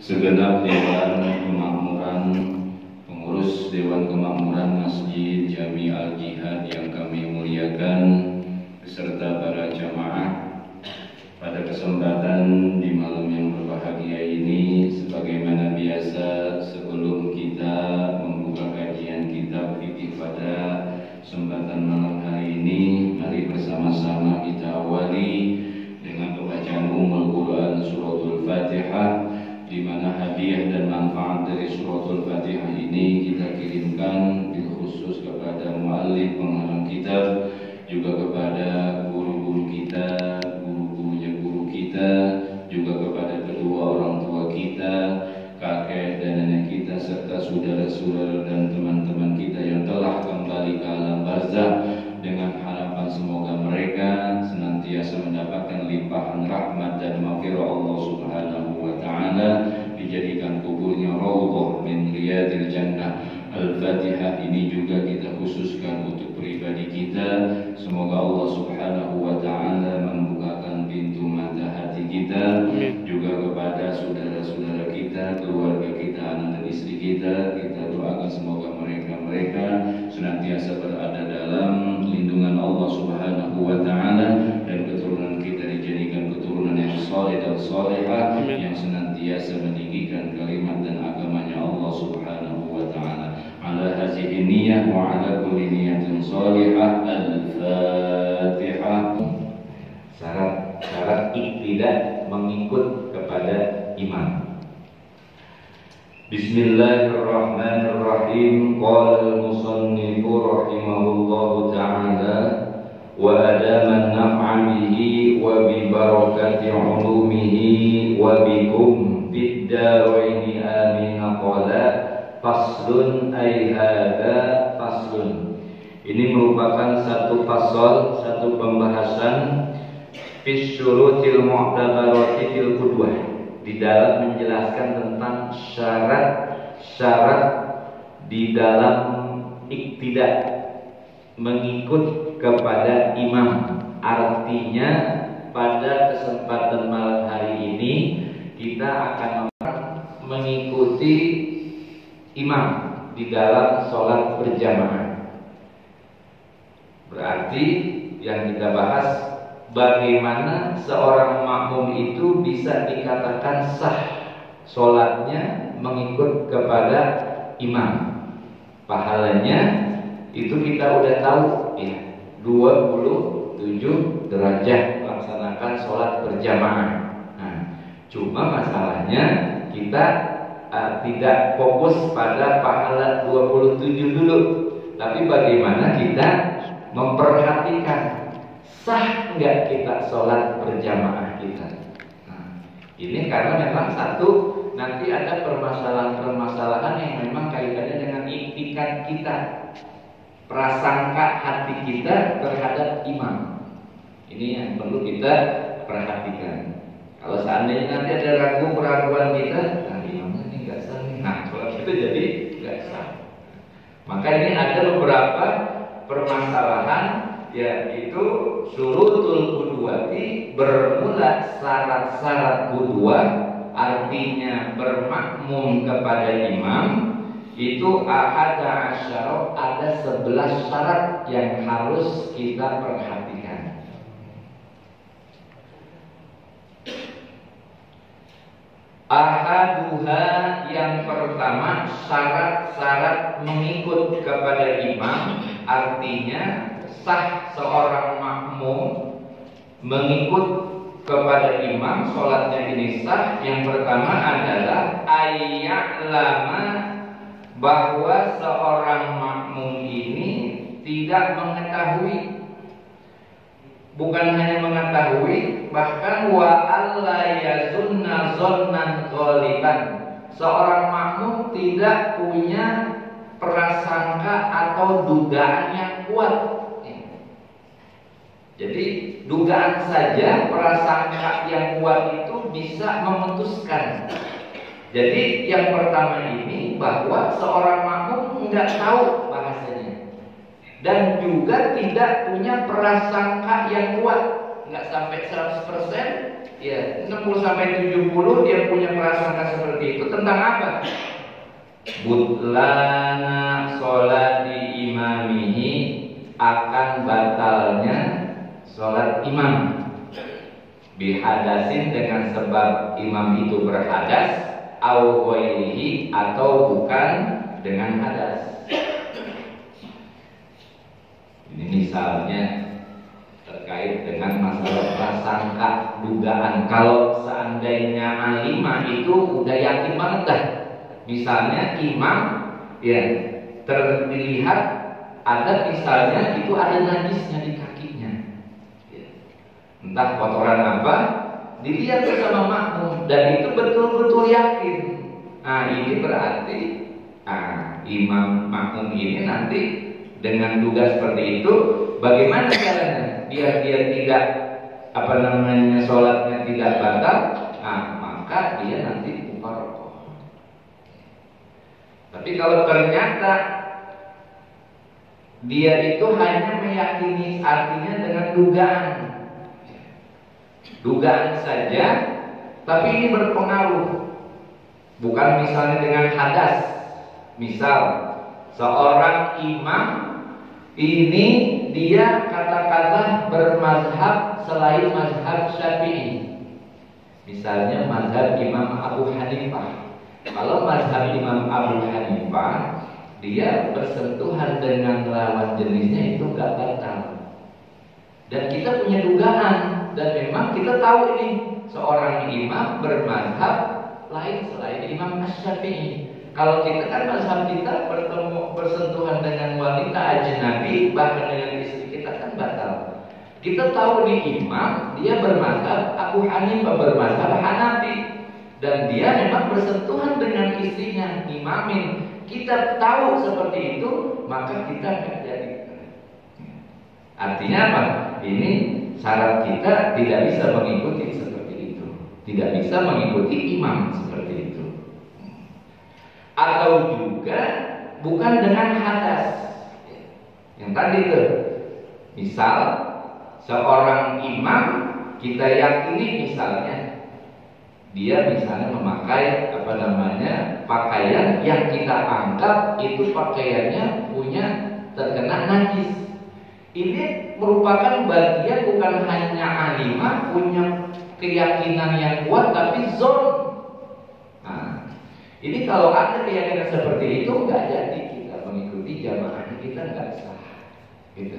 Segenap Dewan Kemakmuran, pengurus Dewan Kemakmuran Masjid Jami Al-Jihad yang kami muliakan, beserta para jamaah, pada kesempatan di malam yang berbahagia ini, sebagaimana biasa, sebelum kita membuka kajian kitab fikih pada kesempatan malam hari ini, mari bersama-sama kita awali dengan pembacaan Ummul Quran Suratul Fatihah, di mana hadiah dan manfaat dari Suratul Fatihah ini kita kirimkan bil khusus kepada muallif pengarang kitab, juga kepada guru-guru kita, guru-gurunya guru kita, juga kepada kedua orang tua kita, kakek dan nenek kita, serta saudara-saudara dan teman-teman kita yang telah kembali ke alam barzakh, dengan harapan semoga mereka senantiasa mendapatkan limpahan rahmat dan maghfirah Allah Subhanahu wa taala, dijadikan kuburnya raudhah min riyadil jannah. Al-Fatihah ini juga kita khususkan untuk pribadi kita. Semoga Allah Subhanahu wa taala membukakan pintu mata hati kita, juga kepada saudara-saudara kita, keluarga kita, anak dan istri kita. Kita doakan semoga mereka senantiasa berada dalam lindungan Allah Subhanahu wa taala, dan keturunan kita dijadikan keturunan yang saleh dan salehah, yang senantiasa meninggikan kalimat dan agamanya Allah Subhanahu wa taala. Ala hadhihi niyyah wa ala kulli niyatin salihah. Al-Fatihah. Syarat iktidak mengikut kepada imam. Bismillahirrahmanirrahim. Qala al-musannifu rahimahullahu ta'ala wa adama an-naf'a bihi wa bi barakati 'ulumihi wa bikum fid daraini amin. Qala faslun ay hadza faslun. Ini merupakan satu fasal, satu pembahasan fi syurutil mu'tabarati fil qudwah, di dalam menjelaskan tentang syarat-syarat di dalam iktidak, mengikut kepada imam. Artinya pada kesempatan malam hari ini kita akan mengikuti imam di dalam sholat berjamaah. Berarti yang kita bahas, bagaimana seorang makmum itu bisa dikatakan sah sholatnya mengikut kepada imam. Pahalanya itu kita udah tahu ya, 27 derajat melaksanakan sholat berjamaah. Nah, cuma masalahnya kita tidak fokus pada pahala 27 dulu, tapi bagaimana kita memperhatikan sah enggak kita sholat berjamaah kita. Nah, ini karena memang satu, nanti ada permasalahan-permasalahan yang memang kaitannya dengan iktikad kita, prasangka hati kita terhadap imam. Ini yang perlu kita perhatikan. Kalau seandainya nanti ada ragu-raguan kita, nah imamnya ini enggak sah nih, nah sholat itu jadi enggak sah. Maka ini ada beberapa permasalahan, yaitu syurutul qudwati, bermula syarat-syarat qudwah, artinya bermakmum kepada imam. Itu ahada asyara, ada 11 syarat yang harus kita perhatikan. Ahaduha, yang pertama, syarat-syarat mengikut kepada imam, artinya sah seorang makmum mengikut kepada imam, sholatnya ini sah. Yang pertama adalah ayya'lama, bahwa seorang makmum ini tidak mengetahui, bukan hanya mengetahui, bahkan wa alla yazunna zonnan ghaliban, seorang makmum tidak punya prasangka atau dugaan yang kuat. Jadi dugaan saja, prasangka yang kuat itu bisa memutuskan. Jadi yang pertama ini, bahwa seorang makmum nggak tahu bahasanya, dan juga tidak punya prasangka yang kuat, nggak sampai 100%, ya 60 sampai 70 dia punya perasaan seperti itu tentang apa? Butlana sholati imamihi, akan batalnya sholat imam, bihadasin dengan sebab imam itu berhadas, au ghairihi atau bukan dengan hadas. Ini misalnya terkait dengan masalah prasangka, dugaan. Kalau seandainya alimah itu udah yakin banget dah. Misalnya imam ya terlihat ada misalnya itu ada najisnya di kakinya, ya. Entah kotoran apa, dilihat bersama makmum dan itu betul-betul yakin. Nah ini berarti imam makmum ini nanti dengan duga seperti itu, bagaimana caranya biar dia tidak sholatnya tidak batal? Nah maka dia nanti mufaraqah. Tapi kalau ternyata dia itu hanya meyakini, artinya dengan dugaan saja, tapi ini berpengaruh. Bukan misalnya dengan hadas. Misal seorang imam ini dia katakanlah bermazhab selain mazhab Syafi'i. Misalnya mazhab Imam Abu Hanifah. Kalau mazhab Imam Abu Hanifah, dia bersentuhan dengan lawan jenisnya itu gak batal. Dan kita punya dugaan, dan memang kita tahu ini seorang imam bermazhab lain selain Imam Syafi'i. Kalau kita kan mazhab kita bersentuhan dengan wanita ajnabi, bahkan dengan istri kita kan batal. Kita tahu nih imam dia bermazhab Abu Hanifah, bermazhab Hanafi, dan dia memang bersentuhan dengan istrinya, imamin. Kita tahu seperti itu, maka kita nggak jadi. Artinya apa? Ini syarat kita tidak bisa mengikuti seperti itu, tidak bisa mengikuti imam seperti itu. Atau juga bukan dengan hadas. Yang tadi tuh, misal seorang imam kita yakini misalnya dia misalnya memakai pakaian yang kita anggap itu pakaiannya punya terkena najis. Ini merupakan bagian bukan hanya alimah punya keyakinan yang kuat, tapi zon. Nah, ini kalau ada keyakinan seperti itu nggak jadi kita mengikuti jamaah, kita nggak sah. Gitu.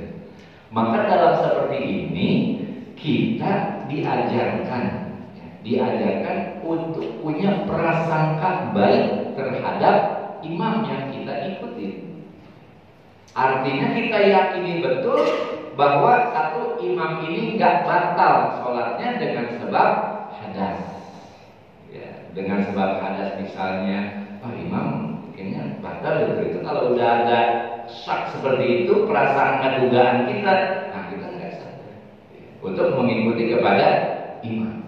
Maka dalam seperti ini kita diajarkan untuk punya prasangka baik terhadap imam yang kita ikuti. Artinya kita yakini betul bahwa satu imam ini nggak batal sholatnya dengan sebab hadas. Ya, dengan sebab hadas misalnya, imam kayaknya batal itu kalau udah ada syak seperti itu, prasangka dugaan kita, nah kita nggak sadar untuk mengikuti kepada imam.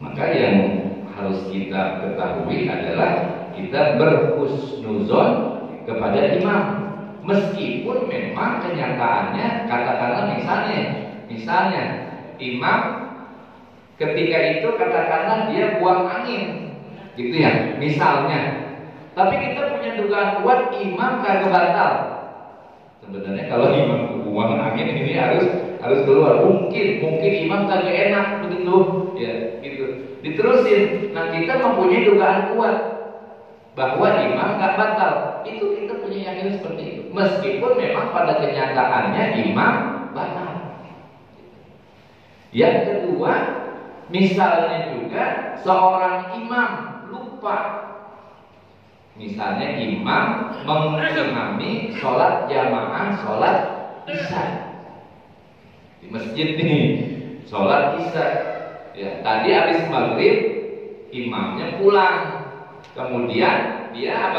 Maka yang harus kita ketahui adalah kita berhusnuzon kepada imam, meskipun memang kenyataannya katakanlah misalnya imam ketika itu katakanlah dia buang angin, gitu ya, misalnya. Tapi kita punya dugaan kuat imam kagak batal. Sebenarnya kalau imam buang angin ini harus keluar. Mungkin imam kagak enak begitu, ya gitu. Diterusin. Nah kita mempunyai dugaan kuat bahwa imam gak batal. Itu kita punya yakin seperti itu. Meskipun memang pada kenyataannya imam batal. Yang kedua, misalnya juga seorang imam lupa. Misalnya imam mengimami sholat jamaah, sholat isya di masjid nih, sholat isya. Ya, tadi habis maghrib imamnya pulang, kemudian dia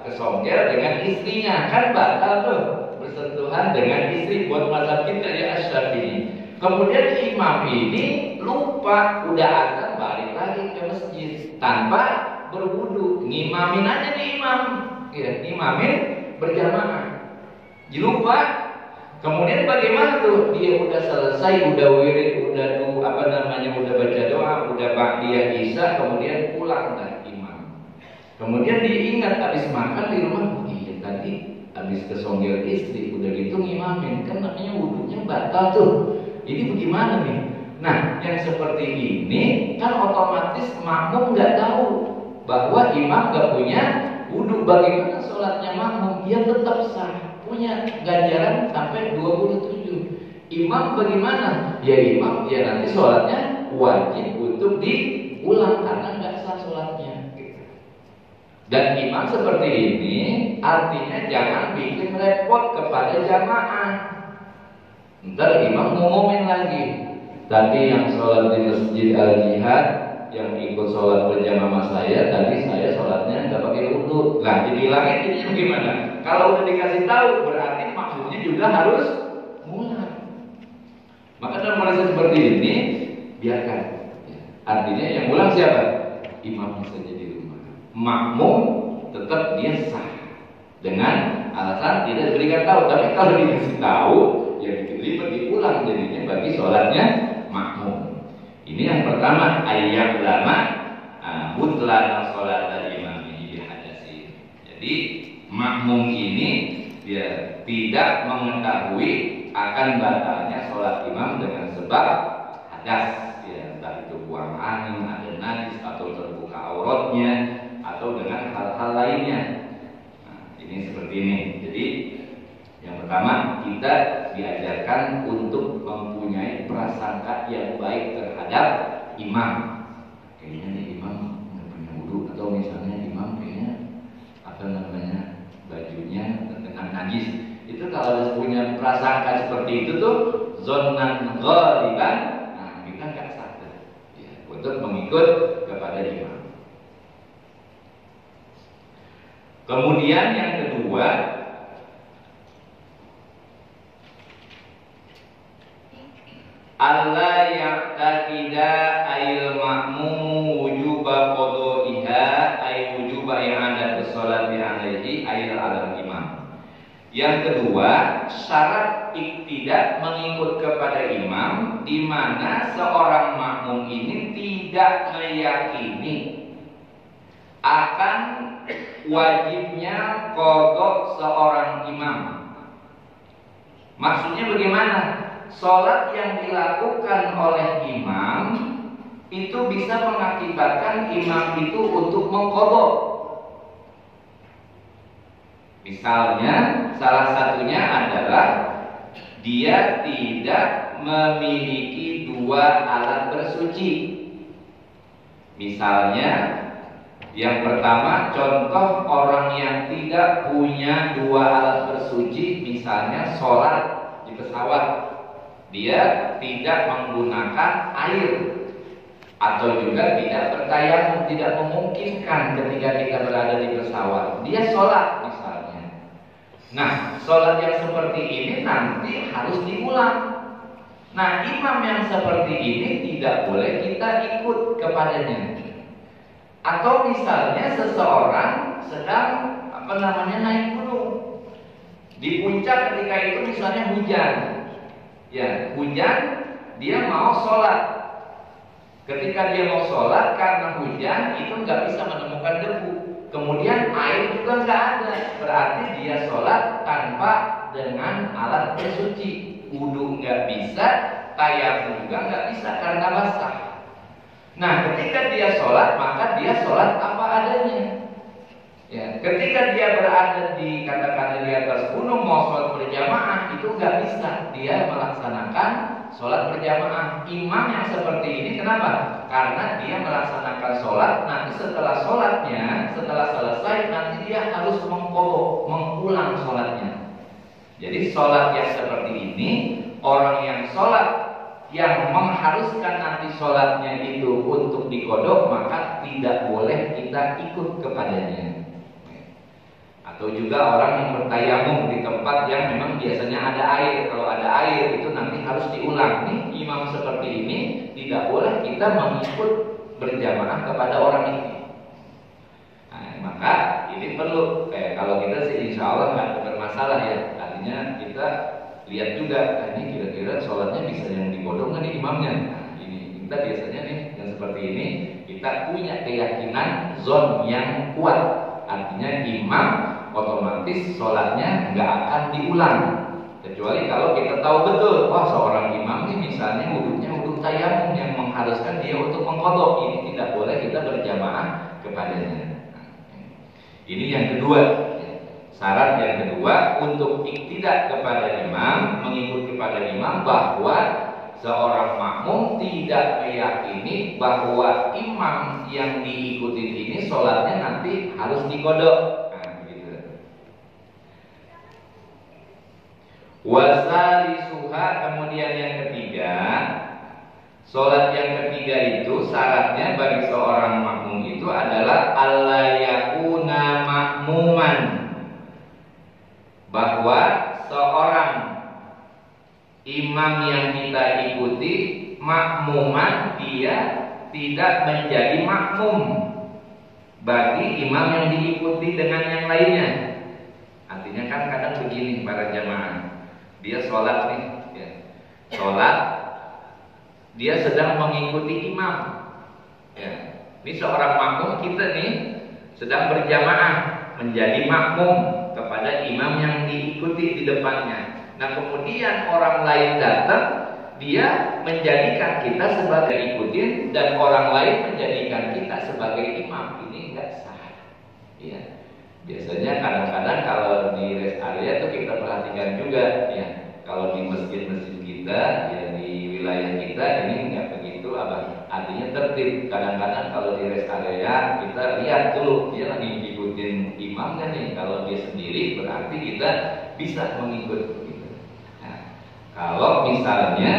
kesongkel dengan istrinya, kan batal tuh bersentuhan dengan istri buat mazhab kita ya Asy-Syafi'i. Kemudian imam ini lupa, udah azan balik lagi ke masjid tanpa berwudu, ngimamin aja nih imam, ya ngimamin berjamaah. Lupa. Kemudian bagaimana tuh? Dia udah selesai, udah wirid, udah udah baca doa, udah ba'diyah isya, kemudian pulang dah imam. Kemudian diingat habis makan di rumah, oh iya tadi habis kesonggel istri, udah gitu ngimamin, kan namanya wudunya batal tuh. Ini bagaimana nih? Nah, yang seperti ini kan otomatis makmum nggak tahu bahwa imam nggak punya wudu. Bagaimana sholatnya makmum? Dia tetap sah, punya ganjaran sampai 27. Imam bagaimana? Ya imam, ya nanti sholatnya wajib untuk diulang karena nggak sah sholatnya. Dan imam seperti ini artinya jangan bikin repot kepada jamaah. Ntar imam ngumumin lagi, tadi yang sholat di Masjid Al-Jihad, yang ikut sholat berjamaah saya, tadi saya sholatnya nggak pakai wudu. Lah dibilangin ini gimana? Kalau udah dikasih tahu berarti maksudnya juga harus mulai. Maka dalam kondisi seperti ini biarkan. Artinya yang ulang siapa? Imamnya saja di rumah. Makmum tetap dia sah dengan alasan tidak diberikan tahu. Tapi kalau dikasih tahu, ya bikin ribet diulang jadinya bagi sholatnya makmum. Ini yang pertama, ayat ulama mutlaq sholat al-imam ini hadasi. Jadi makmum ini dia tidak mengetahui akan batalnya sholat imam dengan sebab hadas, ya, entah itu buang angin, ada najis atau terbuka auratnya atau dengan hal-hal lainnya. Nah, ini seperti ini. Jadi yang pertama kita diajarkan untuk mempunyai prasangka yang baik terhadap imam. Kayaknya nih imam nggak punya wudu, atau misalnya imam kayaknya bajunya terkena najis. Itu kalau punya prasangka seperti itu tuh zonan ghaliban, nah kita nggak sadar ya, untuk mengikut kepada imam. Kemudian yang kedua, Allah ya'taqida ayil ma'mum wujuba qadaiha ay wujuba i'adatu sholati alaihi ayil ala imam. Yang kedua, syarat iktidak mengikut kepada imam, di mana seorang makmum ini tidak meyakini akan wajibnya qadha seorang imam. Maksudnya bagaimana? Sholat yang dilakukan oleh imam itu bisa mengakibatkan imam itu untuk mengqadha. Misalnya, salah satunya adalah dia tidak memiliki dua alat bersuci. Misalnya, yang pertama, contoh orang yang tidak punya dua alat bersuci, misalnya sholat di pesawat, dia tidak menggunakan air, atau juga tidak bertayamum, tidak memungkinkan ketika kita berada di pesawat, dia sholat misalnya. Nah, sholat yang seperti ini nanti harus diulang. Nah, imam yang seperti ini tidak boleh kita ikut kepadanya. Atau misalnya seseorang sedang naik gunung, di puncak ketika itu misalnya hujan, ya hujan, dia mau sholat. Ketika dia mau sholat karena hujan itu nggak bisa menemukan debu. Kemudian air juga nggak ada, berarti dia sholat tanpa dengan alat bersuci. Wudu nggak bisa, tayamum juga nggak bisa karena basah. Nah, ketika dia sholat, maka dia sholat apa adanya. Ya, ketika dia berada di katakanlah di atas gunung mau sholat berjamaah itu nggak bisa, dia melaksanakan sholat berjamaah. Imam yang seperti ini kenapa? Karena dia melaksanakan sholat, nanti setelah sholatnya, setelah selesai nanti dia harus mengqadha, mengulang sholatnya. Jadi sholat yang seperti ini, orang yang sholat yang mengharuskan nanti sholatnya itu untuk diqadha, maka tidak boleh kita ikut kepadanya. Atau juga orang yang bertayamum di tempat yang memang biasanya ada air. Kalau ada air itu nanti harus diulang. Nih, imam seperti ini tidak boleh kita mengikut berjamaah kepada orang ini. Nah, maka ini perlu. Kalau kita sih insya Allah nggak bermasalah ya. Artinya kita lihat juga, ini kira-kira sholatnya bisa yang digodong nggak nih imamnya. Nah, ini kita biasanya nih yang seperti ini kita punya keyakinan zon yang kuat. Artinya imam otomatis sholatnya nggak akan diulang. Kecuali kalau kita tahu betul, wah seorang imam ini misalnya wudhunya wudhu tayamum yang mengharuskan dia untuk mengqadha, ini tidak boleh kita berjamaah kepadanya. Ini yang kedua. Syarat yang kedua untuk iktidak kepada imam, mengikut kepada imam, bahwa seorang makmum tidak meyakini bahwa imam yang diikuti ini sholatnya nanti harus diqadha. Wasalisuha, kemudian yang ketiga, sholat yang ketiga itu syaratnya bagi seorang makmum itu adalah alla yakuna makmuman, bahwa seorang imam yang kita ikuti makmuman, dia tidak menjadi makmum bagi imam yang diikuti dengan yang lainnya. Artinya kan kadang begini para jamaah, dia sholat nih, ya. Sholat, dia sedang mengikuti imam. Ya. Ini seorang makmum, kita nih sedang berjamaah menjadi makmum kepada imam yang diikuti di depannya. Nah kemudian orang lain datang, dia menjadikan kita sebagai ikutin dan orang lain menjadikan kita sebagai imam. Ini enggak sah. Ya. Biasanya kadang-kadang kalau di rest area itu kita perhatikan juga, ya. Kalau di masjid-masjid kita, ya di wilayah kita ini nggak begitu, artinya tertib. Kadang-kadang kalau di rest area kita lihat dulu dia lagi diikutin imamnya nih. Kalau dia sendiri berarti kita bisa mengikut. Gitu. Nah, kalau misalnya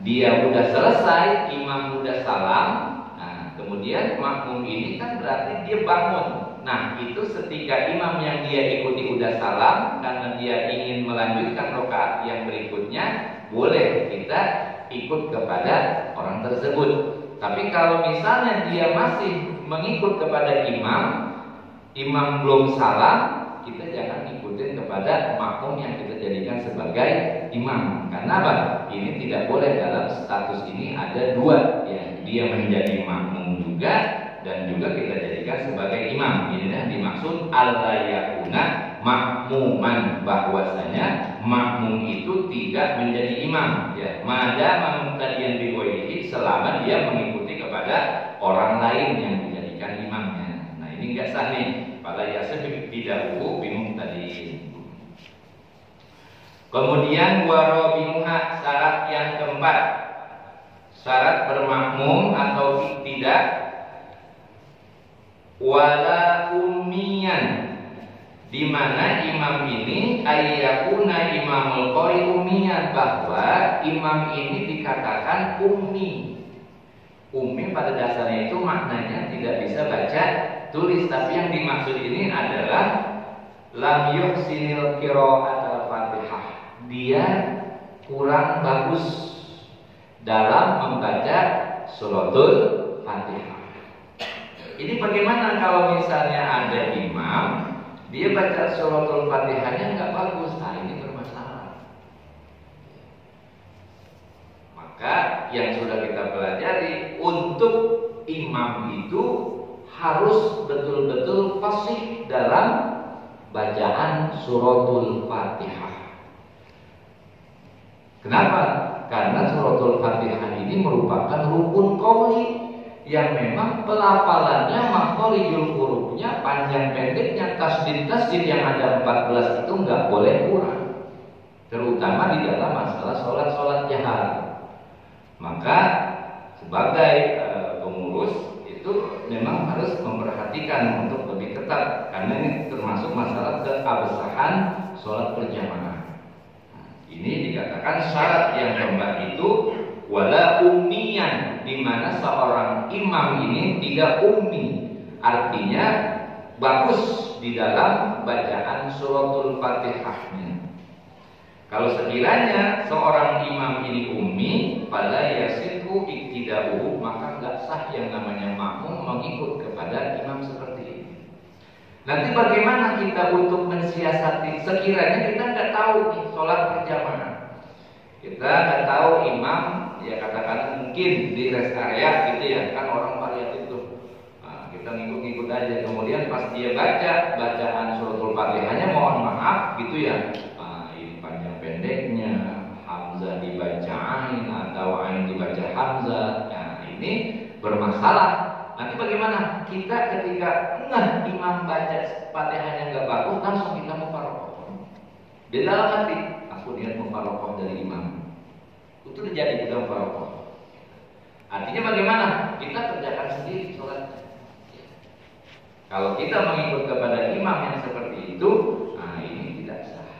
dia udah selesai, imam udah salam, nah kemudian makmum ini kan berarti dia bangun. Nah itu ketika imam yang dia ikuti udah salam, karena dia ingin melanjutkan rakaat yang berikutnya, boleh kita ikut kepada orang tersebut. Tapi kalau misalnya dia masih mengikut kepada imam belum salam, kita jangan ikutin kepada makmum yang kita jadikan sebagai imam. Karena apa? Ini tidak boleh, dalam status ini ada dua, ya. Dia menjadi makmum juga dan juga kita jadikan sebagai imam. Ini dimaksud alla yakuna makmuman, bahwasanya makmum itu tidak menjadi imam, ya. Madama muqtadiyan bi ghairihi, selama dia mengikuti kepada orang lain yang dijadikan imamnya. Nah ini enggak sah nih. Fala yasih bidahu bi muqtadiyin. Kemudian warabimuha, syarat yang keempat, syarat bermakmum atau iktidak, wala ummiyan, di mana imam ini ayyakuna imamul qori ummiyan, bahwa imam ini dikatakan ummi. Ummi pada dasarnya itu maknanya tidak bisa baca tulis, tapi yang dimaksud ini adalah lam yuhsinil qira'at al-Fatihah, dia kurang bagus dalam membaca suratul Fatihah. Ini bagaimana kalau misalnya ada imam, dia baca suratul Fatihahnya nggak bagus, nah ini bermasalah. Maka yang sudah kita pelajari, untuk imam itu harus betul-betul fasih dalam bacaan suratul Fatihah. Kenapa? Karena suratul Fatihah ini merupakan rukun qauli yang memang pelafalannya, makhorijul hurufnya, panjang pendeknya, tasdid yang ada 14 itu nggak boleh kurang, terutama di dalam masalah sholat jahar. Maka sebagai pengurus itu memang harus memperhatikan untuk lebih ketat, karena ini termasuk masalah keabsahan sholat berjamaah. Ini dikatakan syarat yang keempat itu wala ummiyan, di mana seorang imam ini tidak ummi, artinya bagus di dalam bacaan suratul Fatihahnya. Kalau sekiranya seorang imam ini ummi, fala yasihu iktida'uhu, maka enggak sah yang namanya makmum mengikut kepada imam seperti ini. Nanti bagaimana kita untuk mensiasati sekiranya kita nggak tahu nih sholat berjamaah, kita nggak tahu imam, ya katakan mungkin di rest area gitu ya, kan orang variatif tuh. Nah, kita ngikut-ngikut aja. Kemudian pas dia baca bacaan suratul Fatihahnya, mohon maaf gitu ya. Nah, ini panjang pendeknya, hamzah dibaca ain atau ain dibaca hamzah. Nah, ini bermasalah. Nanti bagaimana kita ketika imam baca Fatihahnya nggak bagus, langsung kita mufarokoh. Di dalam hati, aku niat mufarokoh dari imam. Itu terjadi kita mufarokoh. Artinya bagaimana? Kita kerjakan sendiri sholatnya. Kalau kita mengikut kepada imam yang seperti itu, nah ini tidak sah.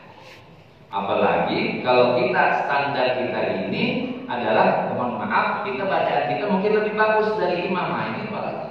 Apalagi kalau kita standar kita ini adalah, mohon maaf, kita bacaan kita mungkin lebih bagus dari imam. Nah, ini apalagi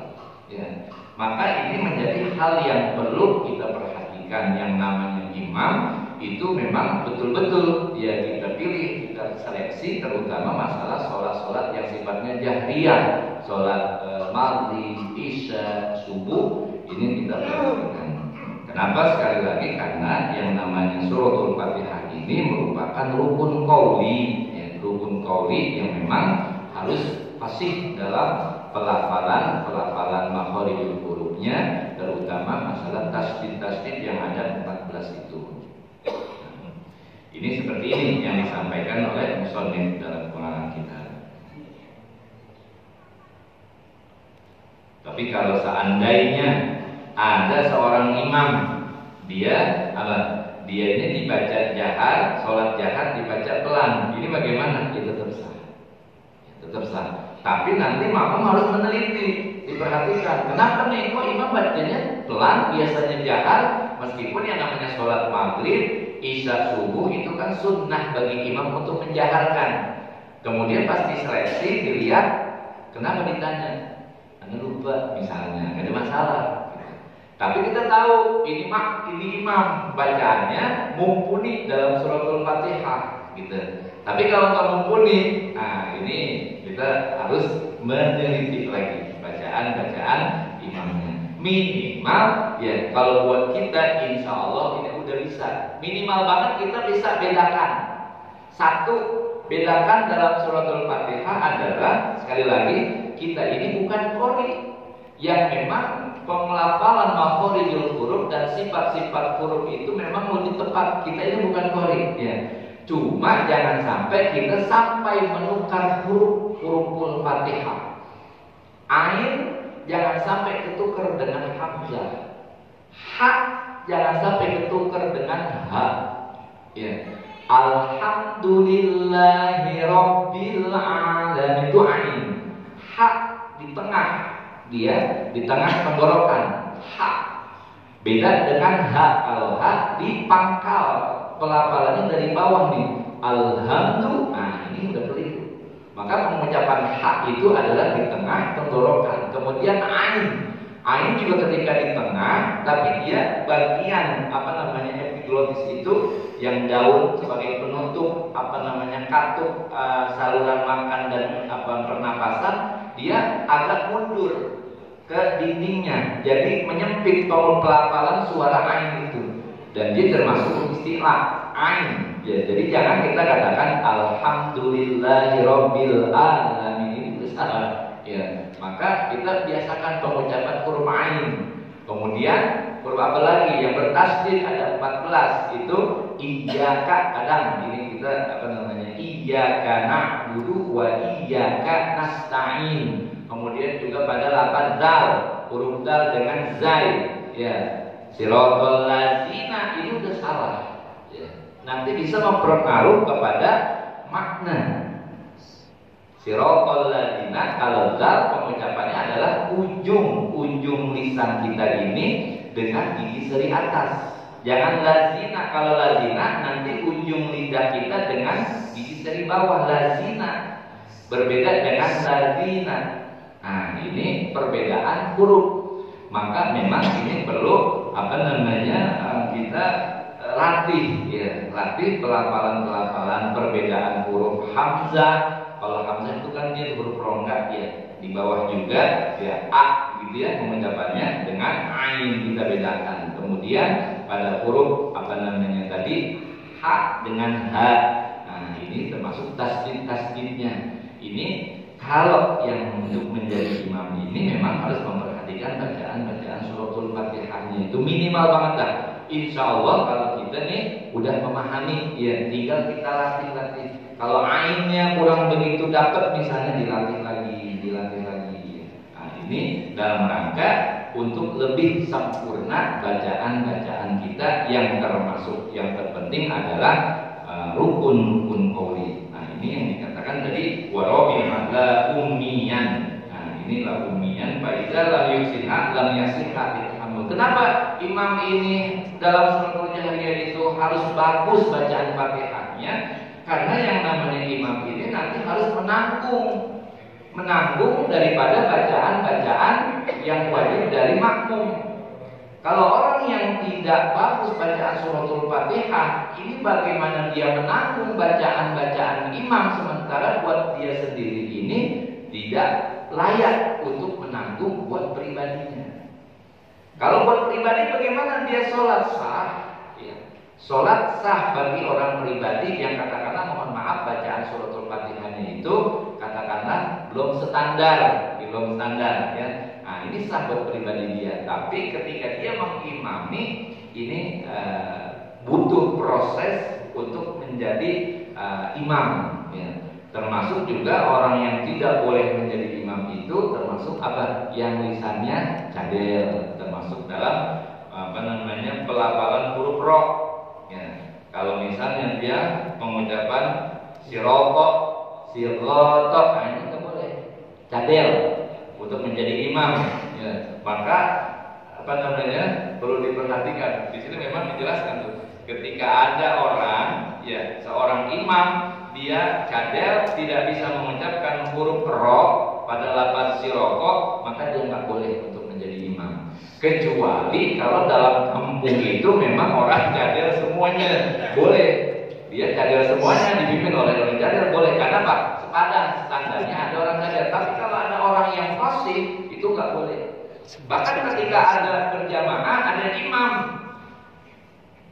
ya. Maka ini menjadi hal yang perlu kita perhatikan. Yang namanya imam itu memang betul-betul ya kita pilih, kita seleksi, terutama masalah sholat-sholat yang sifatnya jahriyah, sholat maghrib, isya, subuh, ini kita perhatikan. Kenapa? Sekali lagi karena yang namanya suratul Fatihah ini merupakan rukun qauli, ya, rukun qauli yang memang harus fasih dalam pelafalan makharijul hurufnya, terutama masalah tasdid yang ada 14 itu. Ini seperti ini yang disampaikan oleh musannif dalam pengarang kita. Tapi kalau seandainya ada seorang imam, dia apa? Dia ini dibaca jahar, sholat jahar dibaca pelan. Ini bagaimana? Ya tetap sah. Tetap sah. Tapi nanti makmum harus meneliti, diperhatikan. Kenapa nih kok imam bacanya pelan, biasanya jahar, meskipun yang namanya sholat maghrib, isya, subuh itu kan sunnah bagi imam untuk menjaharkan. Kemudian pas diseleksi dilihat, kenapa ditanya? Anda lupa misalnya, nggak ada masalah. Tapi kita tahu ini imam bacaannya mumpuni dalam suratul Fatihah, gitu. Tapi kalau nggak mumpuni, nah ini kita harus meneliti lagi bacaan imamnya. Minimal ya kalau buat kita insya Allah ini udah bisa. Minimal banget kita bisa bedakan. Satu, bedakan dalam suratul Fatihah adalah, sekali lagi, kita ini bukan qori yang memang pengelafalan makharijul huruf dan sifat-sifat huruf itu memang lebih tepat. Kita ini bukan qori ya. Cuma jangan sampai kita sampai menukar huruf Fatihah. Ain jangan sampai ketukar dengan hamzah. Ha jangan sampai ketukar dengan ha. Ya. Alhamdulillahi rabbil alamin itu ain. Ha di tengah, dia di tengah tenggorokan. Ha. Beda dengan ha. Kalau ha di pangkal, pelafalannya dari bawah nih. Alhamdulillah. Nah, ini udah keliru. Maka pengucapan ha itu adalah di tengah tenggorokan. Kemudian ain. Ain juga ketika di tengah, tapi dia bagian epiglotis itu yang daun sebagai penutup katup saluran makan dan pernapasan, dia agak mundur ke dindingnya, jadi menyempit pelafalan suara ain itu, dan dia termasuk istilah ain. Ya, jadi jangan kita katakan alhamdulillahirabbil alamin, itu salah. Ya, maka kita biasakan pengucapan huruf ain. Kemudian huruf apa lagi yang bertasdid ada 14, itu iyyaka. Kadang ini kita iyyaka na'budu wa iyyaka nasta'in. Kemudian juga pada lafaz dal, huruf dal dengan zai. Ya, siratal ladzina ini udah salah. Ya, nanti bisa mempengaruhi kepada makna. Siratal ladzina, kalau dal pengucapannya adalah ujung lisan kita ini dengan gigi seri atas. Jangan lazina, kalau lazina nanti ujung lidah kita dengan gigi seri bawah. Lazina berbeda dengan lazina. Nah, ini perbedaan huruf. Maka memang ini perlu kita latih ya, latih pelafalan perbedaan huruf hamzah. Kalau hamzah itu kan dia huruf rongga ya, di bawah juga ya a gitu ya pengucapannya, dengan ain kita bedakan. Kemudian pada huruf tadi ha dengan ha. Nah, ini termasuk tasdid-tasdidnya. Ini kalau yang untuk menjadi imam ini memang harus memperhatikan bacaan suratul Fatihahnya itu minimal banget dah. Insya Allah kalau kita nih udah memahami, ya tinggal kita latih. Kalau ainnya kurang begitu dapat, misalnya dilatih lagi. Nah, ini dalam rangka untuk lebih sempurna bacaan kita, yang termasuk yang terpenting adalah rukun qauli. Nah, ini yang dikatakan tadi warabi la ummiyan. Nah, ini la ummiyan fa idza lam yusinha lam yasihha. Kenapa imam ini dalam suratul jahriyah itu harus bagus bacaan Fatihahnya? Karena yang namanya imam ini nanti harus menanggung daripada bacaan-bacaan yang wajib dari makmum. Kalau orang yang tidak bagus bacaan suratul Fatihah, ini bagaimana dia menanggung bacaan-bacaan imam, sementara buat dia sendiri ini tidak layak untuk menanggung buat pribadinya. Kalau buat pribadi bagaimana dia sholat sah? Ya. Sholat sah bagi orang pribadi yang katakanlah mohon maaf bacaan suratul Fatihahnya itu katakanlah belum standar ya. Nah, ini sah buat pribadi dia. Tapi ketika dia mengimami ini butuh proses untuk menjadi imam. Ya. Termasuk juga orang yang tidak boleh menjadi imam itu termasuk apa? Yang lisannya cadel, termasuk dalam pelafalan huruf ro. Ya. Kalau misalnya dia pengucapan sirokok, nah ini tidak boleh cadel untuk menjadi imam. Ya. Maka perlu diperhatikan. Di sini memang dijelaskan tuh. Ketika ada orang, ya seorang imam, dia cadel tidak bisa mengucapkan huruf ro pada lafaz sirokok, maka dia nggak boleh untuk menjadi imam. Kecuali kalau dalam kampung itu memang orang cadel semuanya boleh. Dia cadel semuanya, dipimpin oleh orang cadel boleh. Karena apa? Sepadan standarnya ada orang cadel. Tapi kalau ada orang yang fasih itu nggak boleh. Bahkan ketika ada berjamaah, ada imam,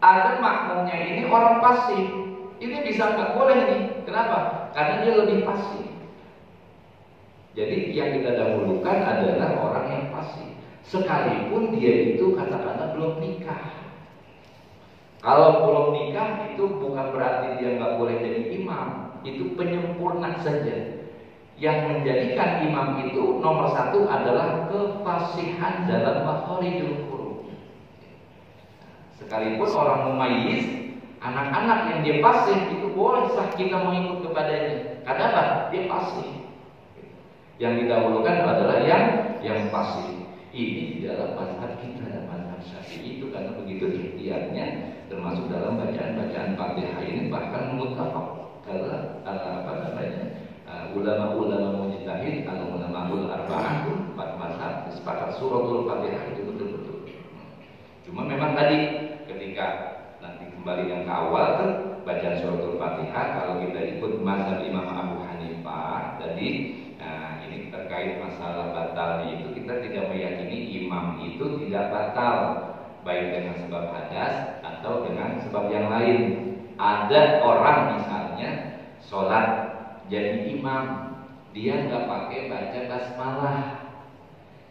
ada makmumnya ini orang fasih, ini bisa nggak boleh nih. Kenapa? Karena dia lebih fasih. Jadi yang kita dahulukan adalah orang yang fasih, sekalipun dia itu katakanlah belum nikah. Kalau belum nikah itu bukan berarti dia nggak boleh jadi imam. Itu penyempurna saja. Yang menjadikan imam itu nomor satu adalah kefasihan dalam makharijul huruf. Sekalipun orang mumayyiz, anak-anak yang dia fasih itu boleh sah kita mengikut kepadanya. Karena apa? Dia fasih. Yang didahulukan adalah yang fasih. Ini di dalam mazhab kita, mazhab Syafi'i itu karena begitu ikhtiarnya, termasuk dalam bacaan-bacaan Fatihah ini bahkan mutlak. Karena ulama-ulama mujtahid atau ulama arba'ah itu empat mazhab sepakat suratul Fatihah itu betul-betul. Cuma memang tadi ketika nanti kembali yang ke awal kan bacaan suratul Fatihah, kalau kita ikut mazhab Imam Abu Hanifah tadi, nah ini terkait masalah batalnya itu kita tidak meyakini imam itu tidak batal baik dengan sebab hadas atau dengan sebab yang lain. Ada orang misalnya sholat jadi imam, dia nggak pakai baca basmalah.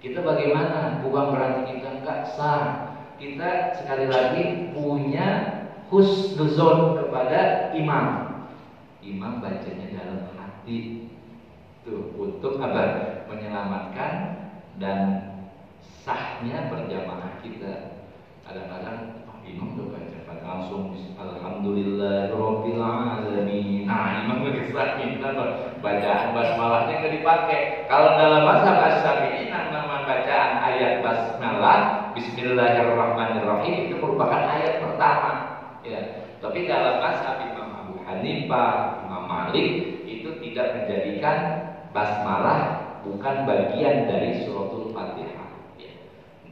Kita bagaimana? Bukan berarti kita nggak sah. Kita sekali lagi punya husnuzon kepada imam. Imam bacanya dalam hati tuh untuk apa? Menyelamatkan dan sahnya berjamaah kita. Kadang-kadang imam udah baca langsung alhamdulillahirabbil alamin. Nah, imam berkisah kita bacaan basmalahnya nggak dipakai. Kalau dalam mazhab Asy-Syafi'i nama bacaan ayat basmalah Bismillahirrahmanirrahim itu merupakan ayat pertama. Ya. Tapi dalam mazhab Imam Abu Hanifah, Imam Malik itu tidak menjadikan basmalah bukan bagian dari suratul Fatihah. Ya.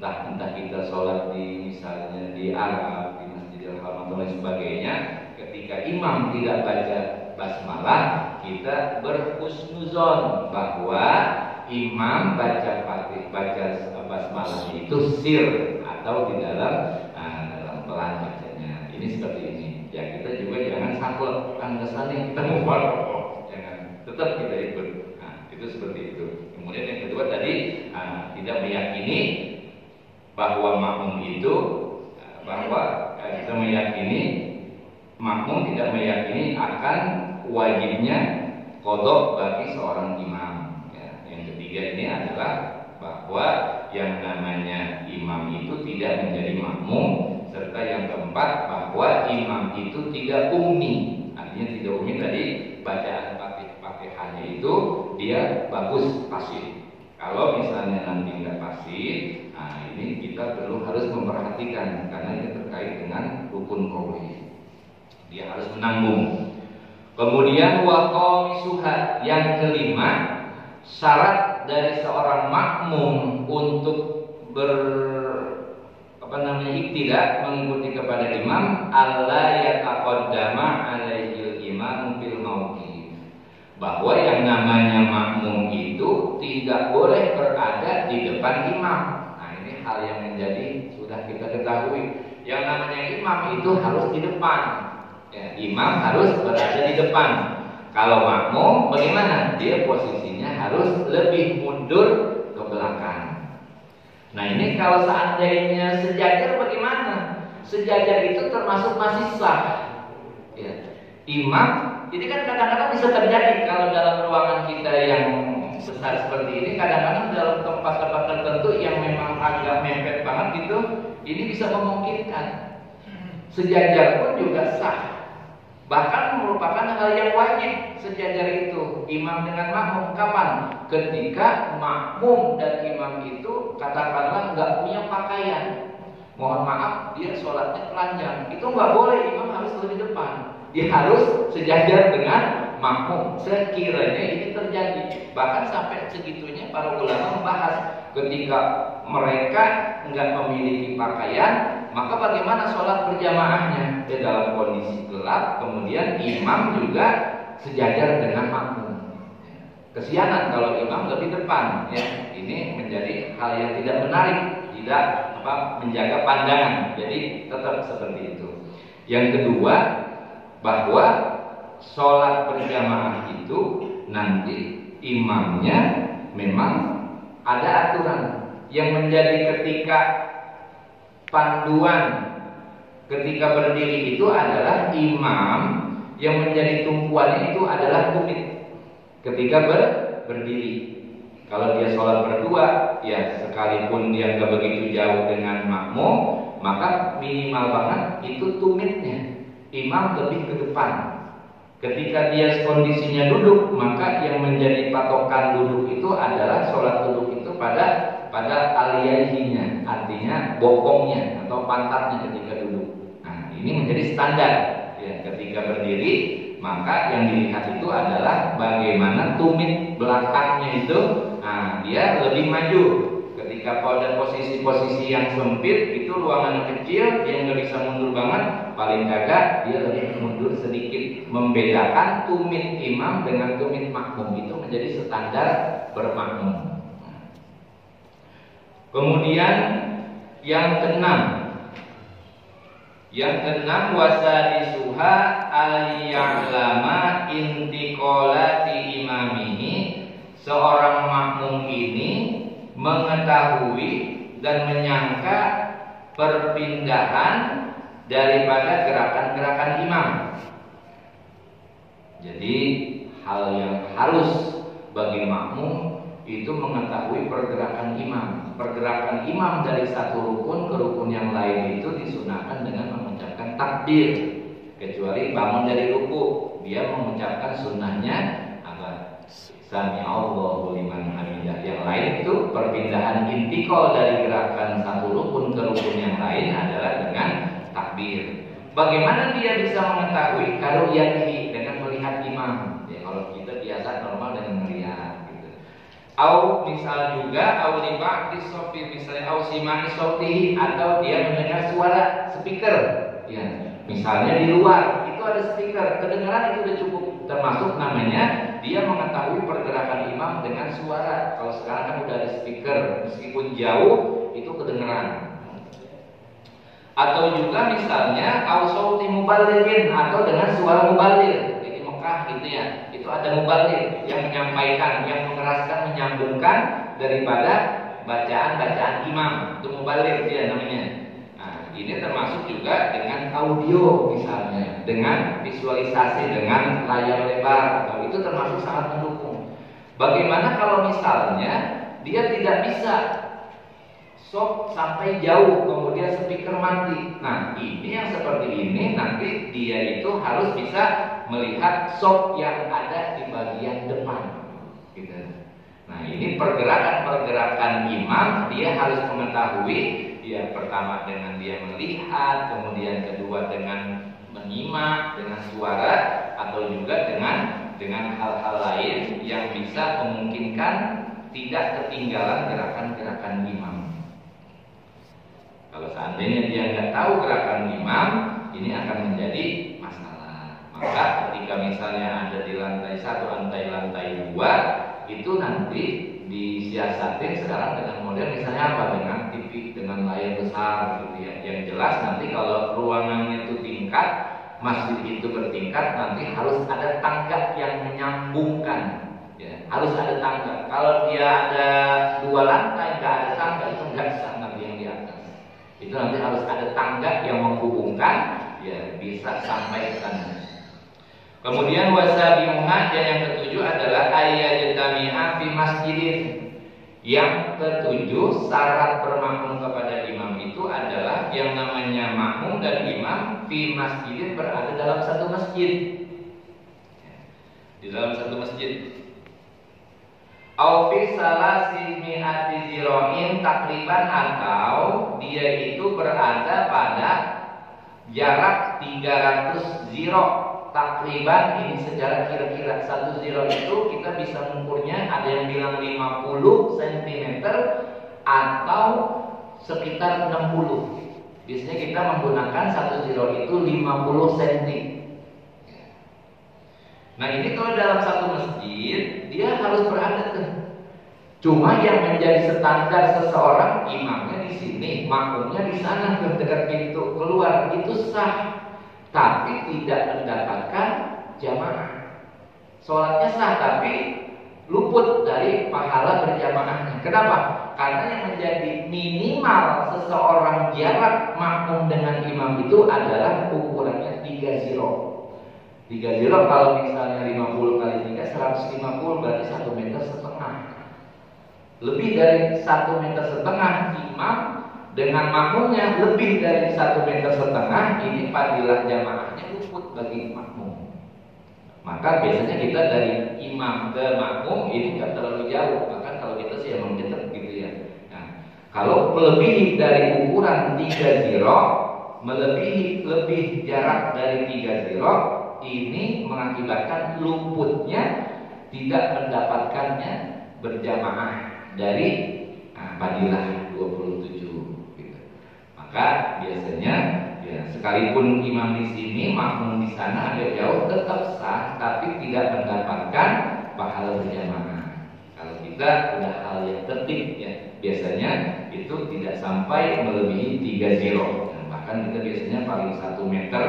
Entah kita sholat di misalnya di Arab, di Masjidil Haram dan lain sebagainya, ketika imam tidak baca basmalah, kita berhusnuzon bahwa imam baca basmalah itu sir atau di dalam pelan bacanya. Ini seperti ini. Ya kita juga jangan saklek kesannya kita mau jangan, tetap kita ikut. Nah, itu seperti itu. Kemudian yang kedua tadi tidak meyakini bahwa makmum itu kita meyakini makmum tidak meyakini akan wajibnya qadha bagi seorang imam. Ya, yang ketiga ini adalah bahwa yang namanya imam itu tidak menjadi makmum, serta yang keempat bahwa imam itu tidak ummi. Artinya tidak ummi tadi bacaan Fatihahnya itu dia bagus fasih. Kalau misalnya nanti nggak fasih, ini kita perlu harus memperhatikan karena ini terkait dengan rukun qauli. Dia harus menanggung. Kemudian waqamisuha, yang kelima, syarat dari seorang makmum untuk iktidak mengikuti kepada imam, alla yataqaddama alaihil imam fil mauqif. Bahwa yang namanya makmum itu tidak boleh berada di depan imam. Nah, ini hal yang menjadi sudah kita ketahui. Yang namanya imam itu harus di depan. Ya, imam harus berada di depan. Kalau makmum bagaimana? Dia posisinya harus lebih mundur ke belakang. Nah, ini kalau seandainya sejajar bagaimana? Sejajar itu termasuk masih sah. Ya. Imam, ini kan kadang-kadang bisa terjadi kalau dalam ruangan kita yang besar seperti ini, kadang-kadang dalam tempat-tempat tertentu yang memang agak mepet banget gitu, ini bisa memungkinkan. Sejajar pun juga sah. Bahkan merupakan hal yang wajib sejajar itu imam dengan makmum. Kapan? Ketika makmum dan imam itu katakanlah nggak punya pakaian. Mohon maaf, dia sholatnya telanjang. Itu nggak boleh, imam harus lebih depan. Dia harus sejajar dengan makmum. Sekiranya ini terjadi, bahkan sampai segitunya para ulama membahas ketika mereka nggak memiliki pakaian, maka bagaimana sholat berjamaahnya? Di dalam kondisi gelap, kemudian imam juga sejajar dengan makmum. Kesianan kalau imam lebih depan, ya. Ini menjadi hal yang tidak menarik, tidak menjaga pandangan. Jadi tetap seperti itu. Yang kedua, bahwa sholat berjamaah itu nanti imamnya memang ada aturan yang menjadi ketika panduan ketika berdiri itu adalah imam, yang menjadi tumpuannya itu adalah tumit ketika berdiri. Kalau dia sholat berdua, ya sekalipun dia nggak begitu jauh dengan makmum, maka minimal banget itu tumitnya. Imam lebih ke depan. Ketika dia kondisinya duduk, maka yang menjadi patokan duduk itu adalah sholat duduk itu pada aliyaihinya, artinya bokongnya atau pantatnya ketika duduk. Nah, ini menjadi standar. Ya, ketika berdiri, maka yang dilihat itu adalah bagaimana tumit belakangnya itu. Nah, dia lebih maju. Ketika pada posisi-posisi yang sempit itu ruangannya kecil, dia nggak bisa mundur banget, paling kagak dia lebih mundur sedikit. Membedakan tumit imam dengan tumit makmum itu menjadi standar bermakmum. Kemudian yang keenam wasadisuha al-ya'lama intiqolati imamihi. Seorang makmum ini mengetahui dan menyangka perpindahan daripada gerakan-gerakan imam. Jadi hal yang harus bagi makmum itu mengetahui pergerakan imam. Pergerakan imam dari satu rukun ke rukun yang lain itu disunahkan dengan mengucapkan takbir. Kecuali bangun dari ruku, dia mengucapkan sunnahnya apa? Sami Allahu liman hamidah. Yang lain itu perpindahan intikal dari gerakan satu rukun ke rukun yang lain adalah dengan takbir. Bagaimana dia bisa mengetahui? Kalau yakni dengan melihat imam. Ya, kalau kita biasa normal dengan melihat gitu. Au misal juga au liba di sofi, misalnya au simani sofihi, atau dia mendengar suara speaker. Ya, misalnya di luar itu ada speaker, kedengaran itu udah cukup termasuk namanya dia mengetahui pergerakan imam dengan suara. Kalau sekarang kan udah ada speaker, meskipun jauh itu kedengeran. Atau juga misalnya aushauti mubalighin, atau dengan suara mubaligh. Di Mekah gitu ya, itu ada mubaligh yang menyampaikan, yang mengeraskan, menyambungkan daripada bacaan-bacaan imam. Itu mubaligh dia namanya. Nah, ini termasuk juga dengan audio misalnya, dengan visualisasi, dengan layar lebar, atau itu termasuk sangat mendukung. Bagaimana kalau misalnya dia tidak bisa sok sampai jauh, kemudian speaker mati. Nah, ini yang seperti ini nanti dia itu harus bisa melihat sok yang ada di bagian depan, gitu. Nah, ini pergerakan-pergerakan imam dia harus mengetahui. Ya, pertama dengan dia melihat, kemudian kedua dengan menyimak dengan suara, atau juga dengan hal-hal lain yang bisa memungkinkan tidak ketinggalan gerakan-gerakan imam. Kalau seandainya dia nggak tahu gerakan imam, ini akan menjadi masalah. Maka ketika misalnya ada di lantai 1, lantai 2, itu nanti disiasatin sekarang dengan model misalnya apa, dengan TV, dengan layar besar gitu ya. Yang jelas nanti kalau ruangannya itu tingkat, masjid itu bertingkat, nanti harus ada tangga yang menyambungkan. Ya, harus ada tangga. Kalau dia ada 2 lantai nggak ada tangga, itu nggak bisa nanti yang di atas. Itu nanti harus ada tangga yang menghubungkan, ya bisa sampai ke sana. Kemudian wasabimuha, dan yang ketujuh adalah ayyajtami'a fi masjidin. Yang ketujuh, syarat bermakmum kepada imam itu adalah yang namanya makmum dan imam fi masjidin, berada dalam satu masjid. Di dalam satu masjid. Au fi salasi mi'ati zira'in takriban, atau dia itu berada pada jarak 300 ziro. Takriban ini sejarah kira-kira 1 ziro itu kita bisa mengukurnya, ada yang bilang 50 cm atau sekitar 60. Biasanya kita menggunakan 1 ziro itu 50 cm. Nah, ini kalau dalam satu masjid dia harus berada tuh. Cuma yang menjadi standar seseorang, imamnya di sini, makmumnya di sana dekat pintu keluar, itu sah. Tapi tidak mendapatkan jamaah. Sholatnya sah tapi luput dari pahala berjamaahnya. Kenapa? Karena yang menjadi minimal seseorang jarak makmum dengan imam itu adalah ukurannya 3 ziro. 3 ziro kalau misalnya 50 kali 3, 150, berarti 1,5 meter. Lebih dari 1,5 meter imam dengan makmumnya lebih dari 1,5 meter, ini fadilah jamaahnya luput bagi makmum. Maka biasanya kita dari imam ke makmum ini nggak terlalu jauh, bahkan kalau kita sih emang deket gitu ya. Nah, kalau melebihi dari ukuran 3 ziro, melebihi lebih jarak dari 3 ziro, ini mengakibatkan luputnya, tidak mendapatkannya berjamaah dari fadilah 27 gitu. Maka biasanya ya sekalipun imam di sini, makmum di sana agak jauh, tetap sah tapi tidak mendapatkan pahala berjamaah. Kalau kita udah hal yang tertib ya, biasanya itu tidak sampai melebihi 3 ziro. Nah, bahkan kita biasanya paling 1 meter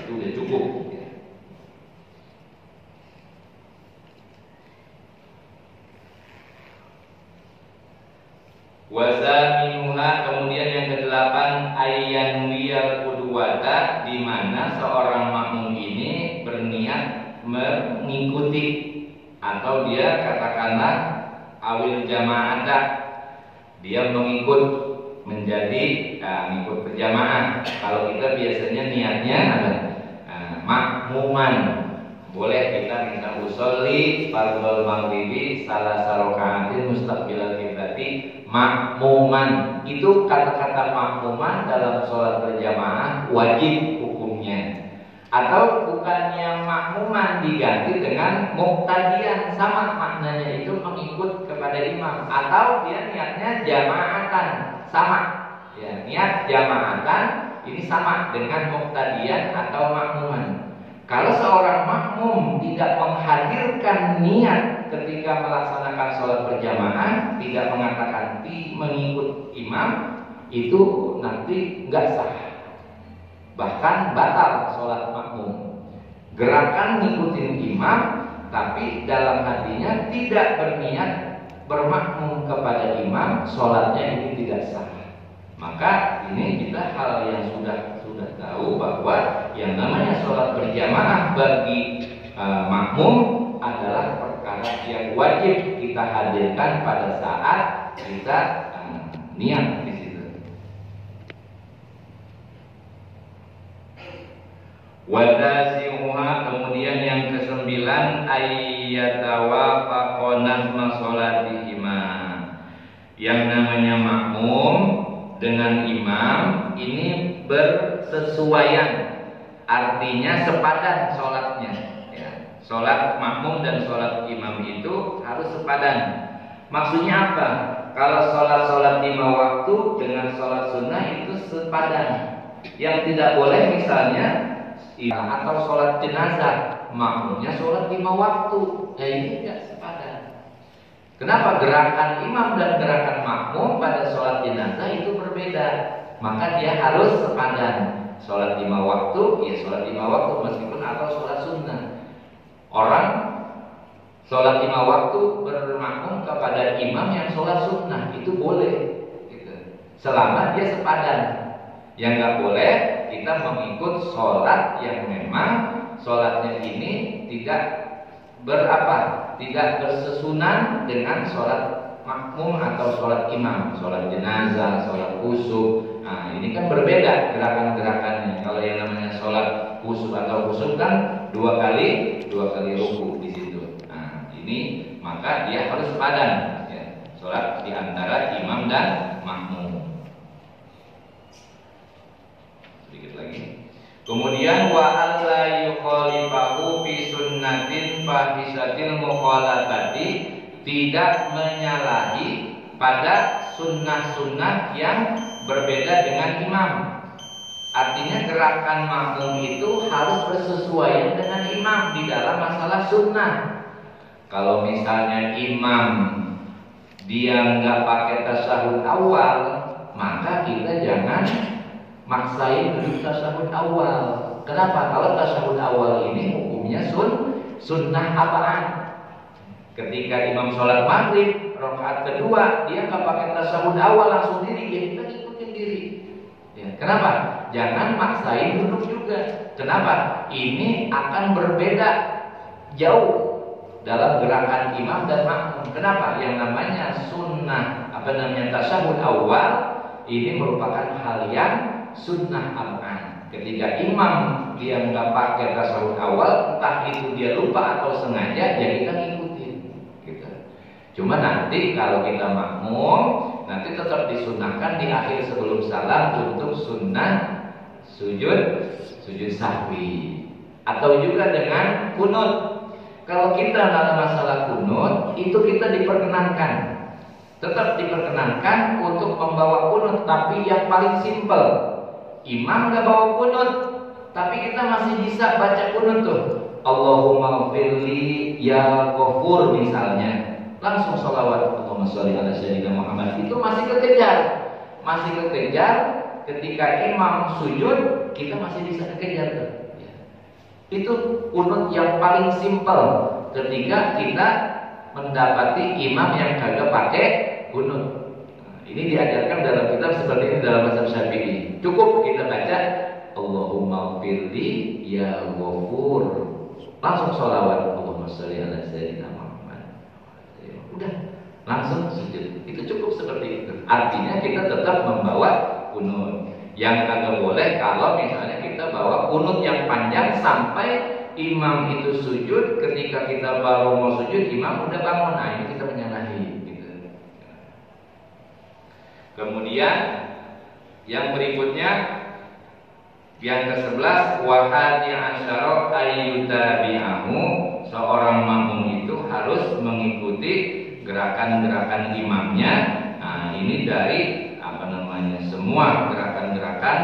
itu udah cukup. Wazaminuha, kemudian yang ke-8 ayyanwiyal qudwata, di mana seorang makmum ini berniat mengikuti, atau dia katakanlah awil jama'ata, dia mengikut menjadi mengikut berjamaah. Kalau kita biasanya niatnya ada makmuman. Boleh kita minta usolli fardhul maghribi salah sarokaatin mustaqbilal qiblati makmuman. Itu kata-kata makmuman dalam sholat berjamaah wajib hukumnya. Atau bukannya makmuman diganti dengan muqtadian, sama maknanya itu mengikut kepada imam. Atau dia niatnya jamaatan, sama ya, niat jamaatan ini sama dengan muqtadian atau makmuman. Kalau seorang makmum tidak menghadirkan niat ketika melaksanakan sholat berjamaah, tidak mengatakan mengikut imam, itu nanti nggak sah, bahkan batal sholat makmum. Gerakan ngikutin imam, tapi dalam hatinya tidak berniat bermakmum kepada imam, sholatnya ini tidak sah. Maka ini kita hal yang sudah tahu bahwa yang namanya sholat berjamaah bagi makmum adalah perkara yang wajib kita hadirkan pada saat kita niat di situ. Wadasi'uha, kemudian yang ke-9, ayyatawafaqonas masolatihima. Yang namanya makmum dengan imam ini bersesuaian, artinya sepadan sholatnya. Ya. Sholat makmum dan sholat imam itu harus sepadan. Maksudnya apa? Kalau sholat lima waktu dengan sholat sunnah itu sepadan. Yang tidak boleh misalnya atau sholat jenazah, makmumnya sholat 5 waktu, ya ini tidak sepadan. Kenapa? Gerakan imam dan gerakan makmum pada sholat jenazah itu berbeda, maka dia harus sepadan. Sholat 5 waktu, ya sholat 5 waktu meskipun atau sholat sunnah. Orang sholat 5 waktu bermakmum kepada imam yang sholat sunnah itu boleh, gitu. Selama dia sepadan. Yang nggak boleh kita mengikut sholat yang memang sholatnya ini tidak tidak bersesunan dengan sholat makmum atau sholat imam, sholat jenazah, sholat khusuf. Nah, ini kan berbeda gerakan-gerakannya. Kalau yang namanya sholat khusuf atau khusuf kan dua kali ruku di situ. Nah, ini maka dia harus sepadan, ya, sholat di antara imam dan makmum. Sedikit lagi. Kemudian wa alla yukhalifahu fi sunnatin fahisatil mukhalatati, tidak menyalahi pada sunnah-sunnah yang berbeda dengan imam. Artinya gerakan makmum itu harus bersesuaian dengan imam di dalam masalah sunnah. Kalau misalnya imam dia nggak pakai tasyahud awal, maka kita jangan maksain duduk tasyahud awal. Kenapa? Kalau tasyahud awal ini hukumnya sunnah apaan? Ketika imam sholat maghrib rakaat kedua, dia nggak pakai tasyahud awal langsung diri, ya kita ikutin diri. Ya, kenapa? Jangan maksain duduk juga. Kenapa? Ini akan berbeda jauh dalam gerakan imam dan makmum. Kenapa? Yang namanya sunnah, tasyahud awal ini merupakan hal yang sunnah apaan. Ketika imam dia nggak pakai tasyahud awal, entah itu dia lupa atau sengaja, ya kita ngikutin. Gitu. Cuma nanti kalau kita makmum, nanti tetap disunahkan di akhir sebelum salam untuk sunnah sujud sahwi, atau juga dengan kunut. Kalau kita dalam masalah kunut, itu kita diperkenankan, tetap diperkenankan untuk membawa kunut, tapi yang paling simpel. Imam nggak bawa kunut, tapi kita masih bisa baca kunut tuh. Allahumma firli ya ghafur misalnya, langsung sholawat Allahumma sholli ala sayyidina Muhammad, itu masih kekejar. Ketika imam sujud, kita masih bisa kekejar tuh. Itu kunut yang paling simpel ketika kita mendapati imam yang kagak pakai kunut. Ini diajarkan dalam kitab seperti ini dalam mazhab Syafi'i. Cukup kita baca Allahumma firli ya ghafur, langsung sholawat Allahumma sholli ala sayyidina Muhammad. Udah, langsung sujud. Itu cukup seperti itu. Artinya kita tetap membawa kunut. Yang kagak boleh kalau misalnya kita bawa kunut yang panjang sampai imam itu sujud, ketika kita baru mau sujud imam udah bangun. Nah, ini kita menyalahi. Kemudian yang berikutnya yang ke-11, wa hadi asyara ayyutabi'ahu, seorang makmum itu harus mengikuti gerakan-gerakan imamnya. Nah, ini dari semua gerakan-gerakan,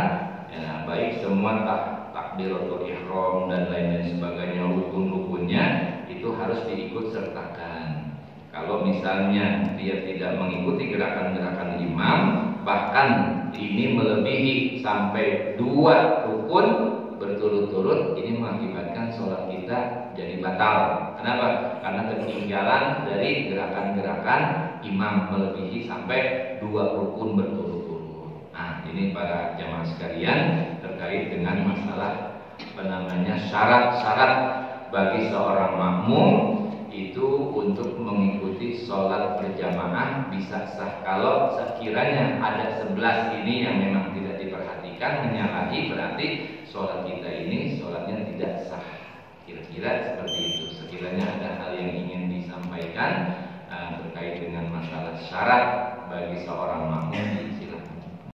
ya, baik semua takbir takbiratul ihram dan lain-lain sebagainya, rukun-rukunnya itu harus diikut sertakan. Kalau misalnya dia tidak mengikuti gerakan-gerakan imam, bahkan ini melebihi sampai 2 rukun berturut-turut, ini mengakibatkan sholat kita jadi batal. Kenapa? Karena ketinggalan dari gerakan-gerakan imam melebihi sampai 2 rukun berturut-turut. Nah, ini para jamaah sekalian terkait dengan masalah syarat-syarat bagi seorang makmum itu untuk mengikuti sholat berjamaah bisa sah. Kalau sekiranya ada 11 ini yang memang tidak diperhatikan, menyalahi, berarti sholat kita ini sholatnya tidak sah. Kira-kira seperti itu. Sekiranya ada hal yang ingin disampaikan terkait dengan masalah syarat bagi seorang